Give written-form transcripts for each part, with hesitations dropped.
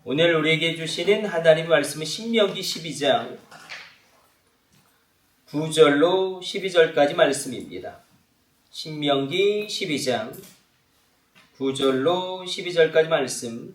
오늘 우리에게 주시는 하나님의 말씀은 신명기 12장 9절로 12절까지 말씀입니다. 신명기 12장 9절로 12절까지 말씀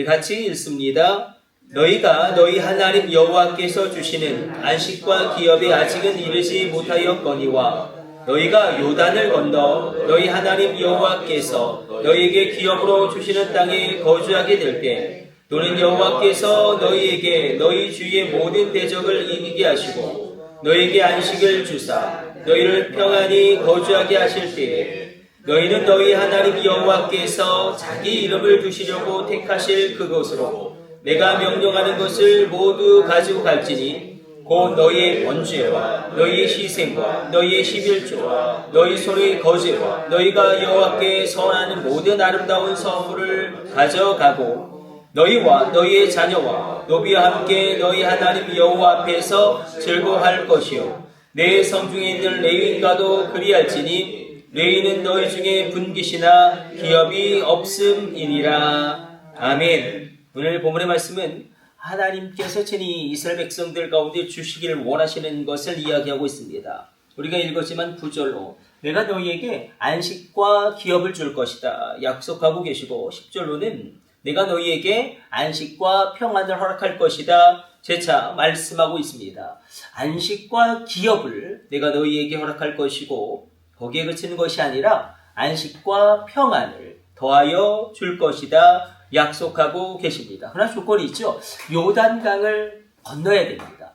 같이 읽습니다. 너희가 너희 하나님 여호와께서 주시는 안식과 기업에 아직은 이르지 못하였거니와 너희가 요단을 건너 너희 하나님 여호와께서 너희에게 기업으로 주시는 땅에 거주하게 될 때 너는 여호와께서 너희에게 너희 주위의 모든 대적을 이기게 하시고 너희에게 안식을 주사 너희를 평안히 거주하게 하실 때에 너희는 너희 하나님 여호와께서 자기 이름을 두시려고 택하실 그곳으로 내가 명령하는 것을 모두 가지고 갈지니 곧 너희의 번제와 너희의 희생과 너희의 십일조와 너희 손의 거제와 너희가 여호와께 선하는 모든 아름다운 선물을 가져가고 너희와 너희의 자녀와 노비와 함께 너희 하나님 여호와 앞에서 즐거워할 것이요 내 성중에 있는 레위인과도 그리할지니 레위는 너희 중에 분깃이나 기업이 없음이니라. 아멘. 오늘 본문의 말씀은 하나님께서 친히 이스라엘 백성들 가운데 주시기를 원하시는 것을 이야기하고 있습니다. 우리가 읽었지만 9절로 내가 너희에게 안식과 기업을 줄 것이다 약속하고 계시고 10절로는 내가 너희에게 안식과 평안을 허락할 것이다 재차 말씀하고 있습니다. 안식과 기업을 내가 너희에게 허락할 것이고 거기에 그치는 것이 아니라 안식과 평안을 더하여 줄 것이다 약속하고 계십니다. 그러나 조건이 있죠. 요단강을 건너야 됩니다.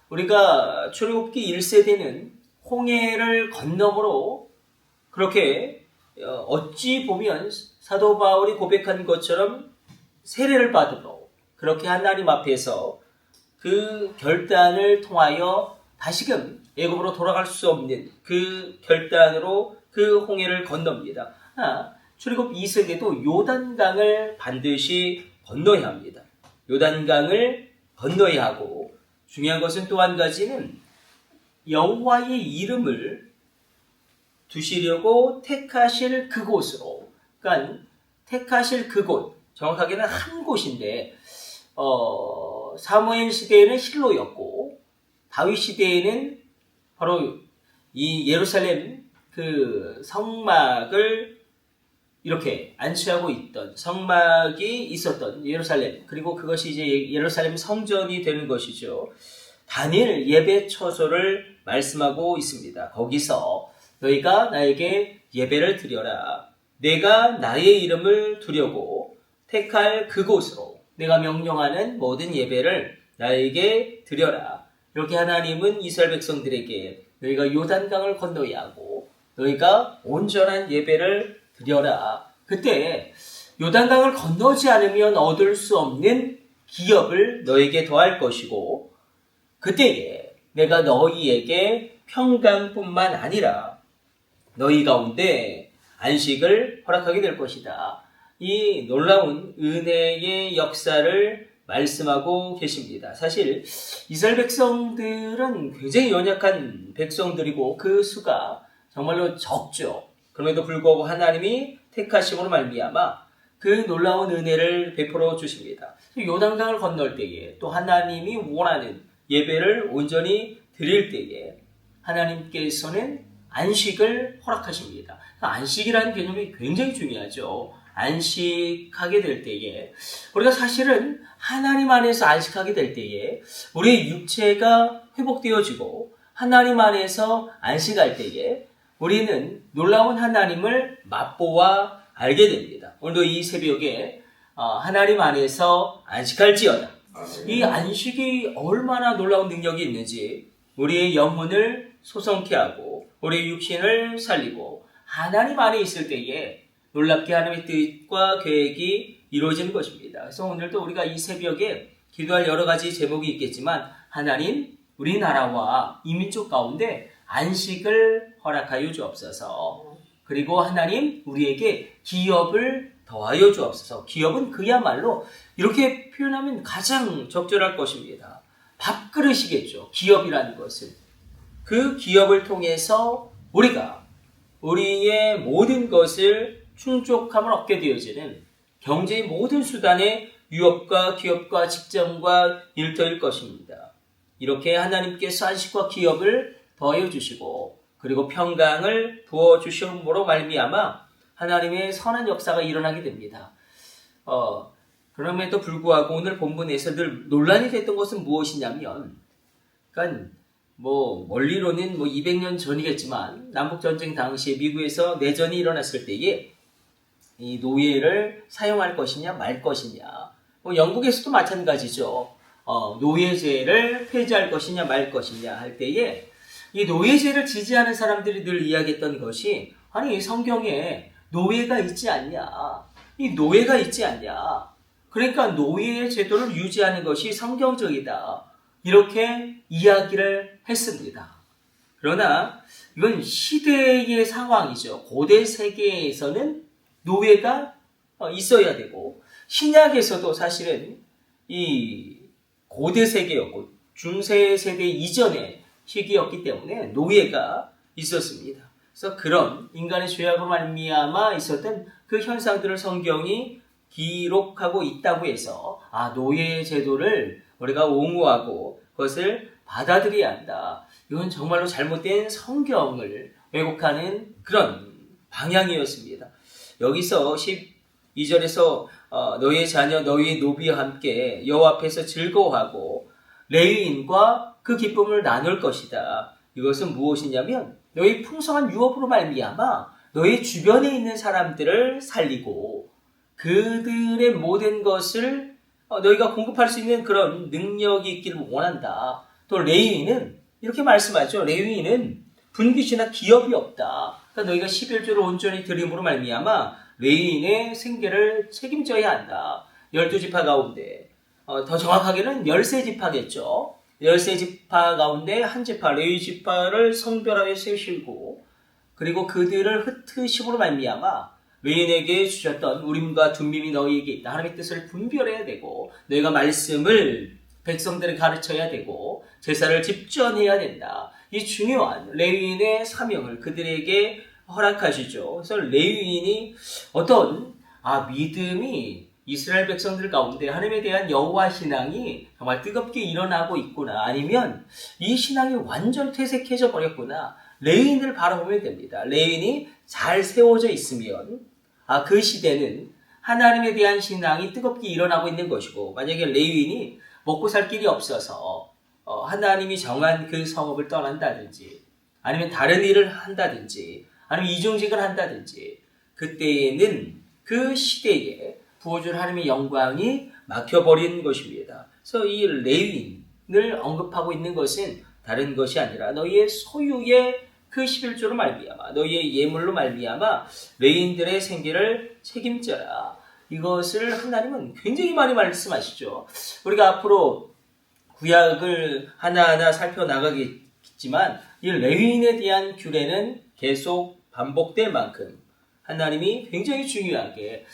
우리가 출애굽기 1세대는 홍해를 건너므로 그렇게 어찌 보면 사도 바울이 고백한 것처럼 세례를 받으러 그렇게 하나님 앞에서 그 결단을 통하여 다시금 애굽으로 돌아갈 수 없는 그 결단으로 그 홍해를 건넙니다. 출애굽 2세대도 요단강을 반드시 건너야 합니다. 요단강을 건너야 하고 중요한 것은 또 한 가지는 여호와의 이름을 두시려고 택하실 그곳으로 그러니까 택하실 그곳 정확하게는 한 곳인데 사무엘 시대에는 실로였고 다윗 시대에는 바로 이 예루살렘 그 성막을 이렇게 안치하고 있던 성막이 있었던 예루살렘 그리고 그것이 이제 예루살렘 성전이 되는 것이죠. 다니엘 예배 처소를 말씀하고 있습니다. 거기서 너희가 나에게 예배를 드려라. 내가 나의 이름을 두려고 택할 그곳으로 내가 명령하는 모든 예배를 나에게 드려라. 이렇게 하나님은 이스라엘 백성들에게 너희가 요단강을 건너야 하고 너희가 온전한 예배를 드려라. 그때 요단강을 건너지 않으면 얻을 수 없는 기업을 너에게 더할 것이고 그때에 내가 너희에게 평강뿐만 아니라 너희 가운데 안식을 허락하게 될 것이다. 이 놀라운 은혜의 역사를 말씀하고 계십니다. 사실 이스라엘 백성들은 굉장히 연약한 백성들이고 그 수가 정말로 적죠. 그럼에도 불구하고 하나님이 택하심으로 말미암아 그 놀라운 은혜를 베풀어 주십니다. 요단강을 건널 때에 또 하나님이 원하는 예배를 온전히 드릴 때에 하나님께서는 안식을 허락하십니다. 안식이라는 개념이 굉장히 중요하죠. 안식하게 될 때에 우리가 사실은 하나님 안에서 안식하게 될 때에 우리의 육체가 회복되어지고 하나님 안에서 안식할 때에 우리는 놀라운 하나님을 맛보아 알게 됩니다. 오늘도 이 새벽에 하나님 안에서 안식할지어다. 이 안식이 얼마나 놀라운 능력이 있는지 우리의 영혼을 소성케 하고 우리의 육신을 살리고 하나님 안에 있을 때에 놀랍게 하나님의 뜻과 계획이 이루어지는 것입니다. 그래서 오늘도 우리가 이 새벽에 기도할 여러 가지 제목이 있겠지만 하나님 우리나라와 이민족 가운데 안식을 허락하여 주옵소서. 그리고 하나님 우리에게 기업을 더하여 주옵소서. 기업은 그야말로 이렇게 표현하면 가장 적절할 것입니다. 밥그릇이겠죠. 기업이라는 것은. 그 기업을 통해서 우리가 우리의 모든 것을 충족함을 얻게 되어지는 경제의 모든 수단의 유업과 기업과 직장과 일터일 것입니다. 이렇게 하나님께서 안식과 기업을 더하여 주시고 그리고 평강을 부어 주심으로 말미암아 하나님의 선한 역사가 일어나게 됩니다. 그럼에도 불구하고 오늘 본문에서 늘 논란이 됐던 것은 무엇이냐면, 그러니까 멀리로는 200년 전이겠지만 남북전쟁 당시에 미국에서 내전이 일어났을 때에 이 노예를 사용할 것이냐 말 것이냐, 영국에서도 마찬가지죠. 노예제를 폐지할 것이냐 말 것이냐 할 때에 이 노예제를 지지하는 사람들이 늘 이야기했던 것이, 아니 성경에 노예가 있지 않냐, 이 노예가 있지 않냐, 그러니까 노예의 제도를 유지하는 것이 성경적이다, 이렇게 이야기를 했습니다. 그러나 이건 시대의 상황이죠. 고대 세계에서는 노예가 있어야 되고, 신약에서도 사실은 이 고대 세계였고 중세 세대 이전의 시기였기 때문에 노예가 있었습니다. 그래서 그런 인간의 죄악으로 말미암아 있었던 그 현상들을 성경이 기록하고 있다고 해서 노예 제도를 우리가 옹호하고 그것을 받아들여야 한다, 이건 정말로 잘못된 성경을 왜곡하는 그런 방향이었습니다. 여기서 12절에서 너희의 자녀 너희의 노비와 함께 여호와 앞에서 즐거워하고 레위인과 그 기쁨을 나눌 것이다. 이것은 무엇이냐면 너희 풍성한 유업으로 말미암아 너희 주변에 있는 사람들을 살리고 그들의 모든 것을 너희가 공급할 수 있는 그런 능력이 있기를 원한다. 또 레위인은 이렇게 말씀하죠. 레위인은 분깃이나 기업이 없다. 그러니까 너희가 11조를 온전히 드림으로 말미암아 레위인의 생계를 책임져야 한다. 12지파 가운데 더 정확하게는 13지파겠죠. 13지파 가운데 한 지파, 레위 지파를 성별하여 세우시고 그리고 그들을 흩으심으로 말미암아 레위인에게 주셨던 우림과 둠밈이 너희에게 있다. 하나님의 뜻을 분별해야 되고 너희가 말씀을 백성들을 가르쳐야 되고 제사를 집전해야 된다. 이 중요한 레위인의 사명을 그들에게 허락하시죠. 그래서 레위인이 어떤 믿음이 이스라엘 백성들 가운데 하나님에 대한 여호와 신앙이 정말 뜨겁게 일어나고 있구나, 아니면 이 신앙이 완전 퇴색해져 버렸구나, 레위인을 바라보면 됩니다. 레위인이 잘 세워져 있으면 그 시대는 하나님에 대한 신앙이 뜨겁게 일어나고 있는 것이고, 만약에 레위인이 먹고 살 길이 없어서 하나님이 정한 그 성읍을 떠난다든지 아니면 다른 일을 한다든지 아니면 이중직을 한다든지, 그때에는 그 시대에 부어줄 하나님의 영광이 막혀버린 것입니다. 그래서 이 레위인을 언급하고 있는 것은 다른 것이 아니라 너희의 소유의 그 11조로 말미암아 너희의 예물로 말미암아 레위인들의 생계를 책임져라. 이것을 하나님은 굉장히 많이 말씀하시죠. 우리가 앞으로 구약을 하나하나 살펴나가겠지만 이 레위인에 대한 규례는 계속 반복될 만큼 하나님이 굉장히 중요하게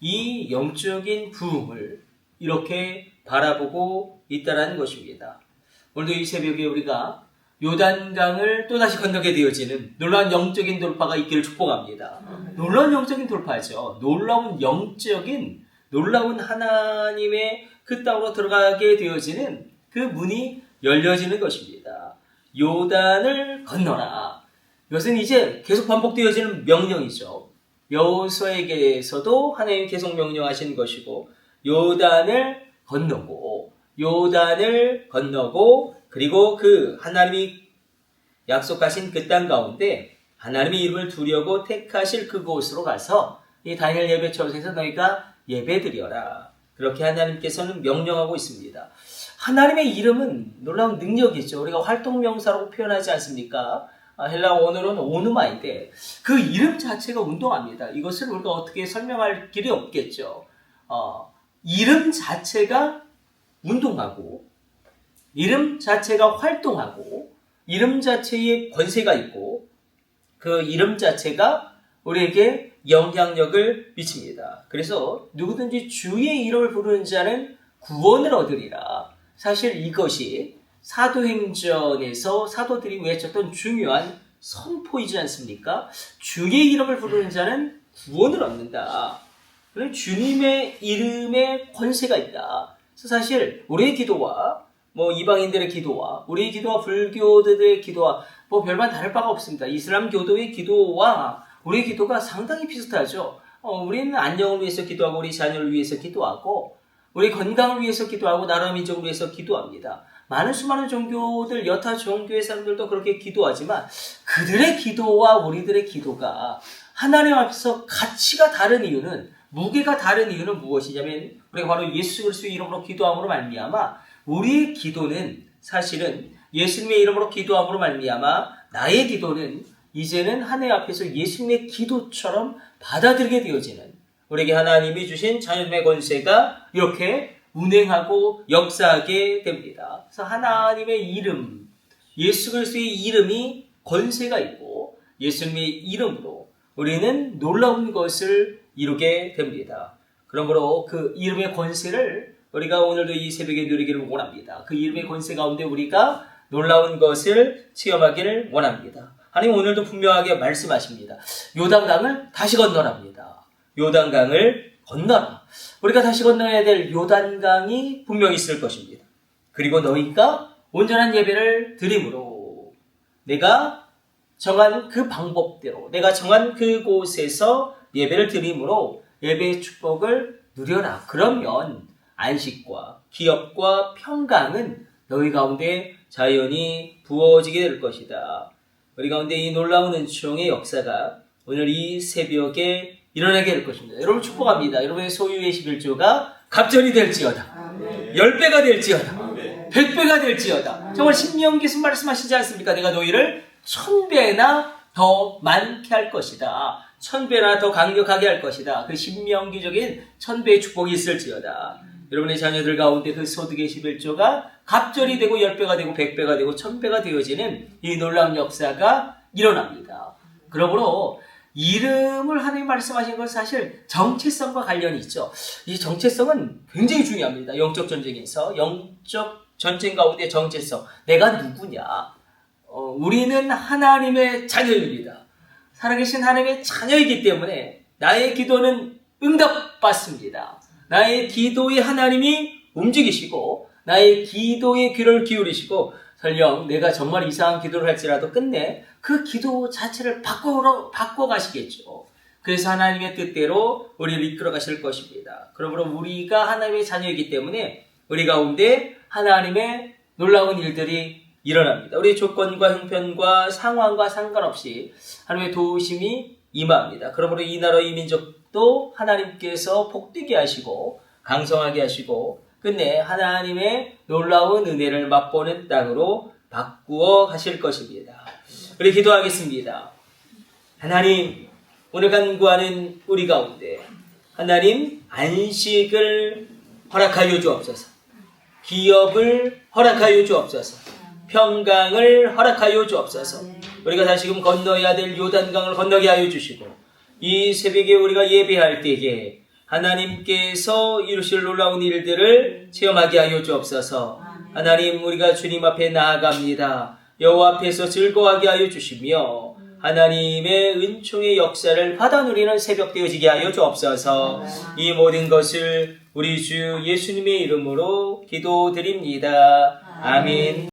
이 영적인 부흥을 이렇게 바라보고 있다는 것입니다. 오늘도 이 새벽에 우리가 요단강을 또다시 건너게 되어지는 놀라운 영적인 돌파가 있기를 축복합니다. 놀라운 영적인 돌파죠. 놀라운 하나님의 그 땅으로 들어가게 되어지는 그 문이 열려지는 것입니다. 요단을 건너라. 이것은 이제 계속 반복되어지는 명령이죠. 여호수아에게서도 하나님이 계속 명령하신 것이고, 요단을 건너고 그리고 그 하나님이 약속하신 그 땅 가운데 하나님의 이름을 두려고 택하실 그곳으로 가서 이 다니엘 예배처에서 너희가 예배드려라. 그렇게 하나님께서는 명령하고 있습니다. 하나님의 이름은 놀라운 능력이죠. 우리가 활동명사라고 표현하지 않습니까? 헬라 원어로는 오누마인데 그 이름 자체가 운동합니다. 이것을 우리가 어떻게 설명할 길이 없겠죠. 이름 자체가 운동하고 이름 자체가 활동하고 이름 자체에 권세가 있고 그 이름 자체가 우리에게 영향력을 미칩니다. 그래서 누구든지 주의 이름을 부르는 자는 구원을 얻으리라. 사실 이것이 사도행전에서 사도들이 외쳤던 중요한 선포이지 않습니까? 주의 이름을 부르는 자는 구원을 얻는다. 그런 주님의 이름에 권세가 있다. 그래서 사실 우리의 기도와 이방인들의 기도와 우리의 기도와 불교들의 기도와 별반 다를 바가 없습니다. 이슬람 교도의 기도와 우리의 기도가 상당히 비슷하죠. 우리는 안녕을 위해서 기도하고 우리 자녀를 위해서 기도하고 우리 건강을 위해서 기도하고 나라 민족을 위해서 기도합니다. 수많은 종교들, 여타 종교의 사람들도 그렇게 기도하지만 그들의 기도와 우리들의 기도가 하나님 앞에서 가치가 다른 이유는, 무게가 다른 이유는 무엇이냐면 우리가 바로 예수 그리스도의 이름으로 기도함으로 말미암아 우리의 기도는 사실은 예수님의 이름으로 기도함으로 말미암아 나의 기도는 이제는 하나님 앞에서 예수님의 기도처럼 받아들이게 되어지는, 우리에게 하나님이 주신 자녀의 권세가 이렇게 운행하고 역사하게 됩니다. 그래서 하나님의 이름, 예수 그리스도의 이름이 권세가 있고 예수님의 이름으로 우리는 놀라운 것을 이루게 됩니다. 그러므로 그 이름의 권세를 우리가 오늘도 이 새벽에 누리기를 원합니다. 그 이름의 권세 가운데 우리가 놀라운 것을 체험하기를 원합니다. 하나님 오늘도 분명하게 말씀하십니다. 요단강을 다시 건너랍니다. 요단강을 건너라. 우리가 다시 건너야 될 요단강이 분명히 있을 것입니다. 그리고 너희가 온전한 예배를 드림으로 내가 정한 그 방법대로 내가 정한 그곳에서 예배를 드림으로 예배의 축복을 누려라. 그러면 안식과 기업과 평강은 너희 가운데 자연히 부어지게 될 것이다. 우리 가운데 이 놀라운 은총의 역사가 오늘 이 새벽에 일어나게 될 것입니다. 여러분 축복합니다. 여러분의 소유의 11조가 갑절이 될지어다. 10배가 될지어다. 100배가 될지어다. 정말 신명기에서 말씀하시지 않습니까? 내가 너희를 1000배나 더 많게 할 것이다. 1000배나 더 강력하게 할 것이다. 그 신명기적인 1000배의 축복이 있을지어다. 여러분의 자녀들 가운데 그 소득의 11조가 갑절이 되고 10배가 되고 100배가 되고 1000배가 되어지는 이 놀라운 역사가 일어납니다. 그러므로 이름을 하나님 말씀하신 건 사실 정체성과 관련이 있죠. 이 정체성은 굉장히 중요합니다. 영적 전쟁에서 영적 전쟁 가운데 정체성. 내가 누구냐? 우리는 하나님의 자녀입니다. 살아계신 하나님의 자녀이기 때문에 나의 기도는 응답받습니다. 나의 기도에 하나님이 움직이시고 나의 기도에 귀를 기울이시고 설령 내가 정말 이상한 기도를 할지라도 끝내 그 기도 자체를 바꿔 가시겠죠. 그래서 하나님의 뜻대로 우리를 이끌어 가실 것입니다. 그러므로 우리가 하나님의 자녀이기 때문에 우리 가운데 하나님의 놀라운 일들이 일어납니다. 우리의 조건과 형편과 상황과 상관없이 하나님의 도우심이 임합니다. 그러므로 이 나라 이 민족도 하나님께서 복되게 하시고 강성하게 하시고 끝내 하나님의 놀라운 은혜를 맛보는 땅으로 바꾸어 가실 것입니다. 우리 기도하겠습니다. 하나님, 오늘 간구하는 우리 가운데 하나님 안식을 허락하여 주옵소서. 기업을 허락하여 주옵소서. 평강을 허락하여 주옵소서. 우리가 다시금 건너야 될 요단강을 건너게 하여 주시고 이 새벽에 우리가 예배할 때에 하나님께서 이루실 놀라운 일들을 체험하게 하여 주옵소서. 하나님, 우리가 주님 앞에 나아갑니다. 여호와 앞에서 즐거워하게 하여 주시며 하나님의 은총의 역사를 받아 누리는 새벽 되어지게 하여 주옵소서. 이 모든 것을 우리 주 예수님의 이름으로 기도드립니다. 아멘.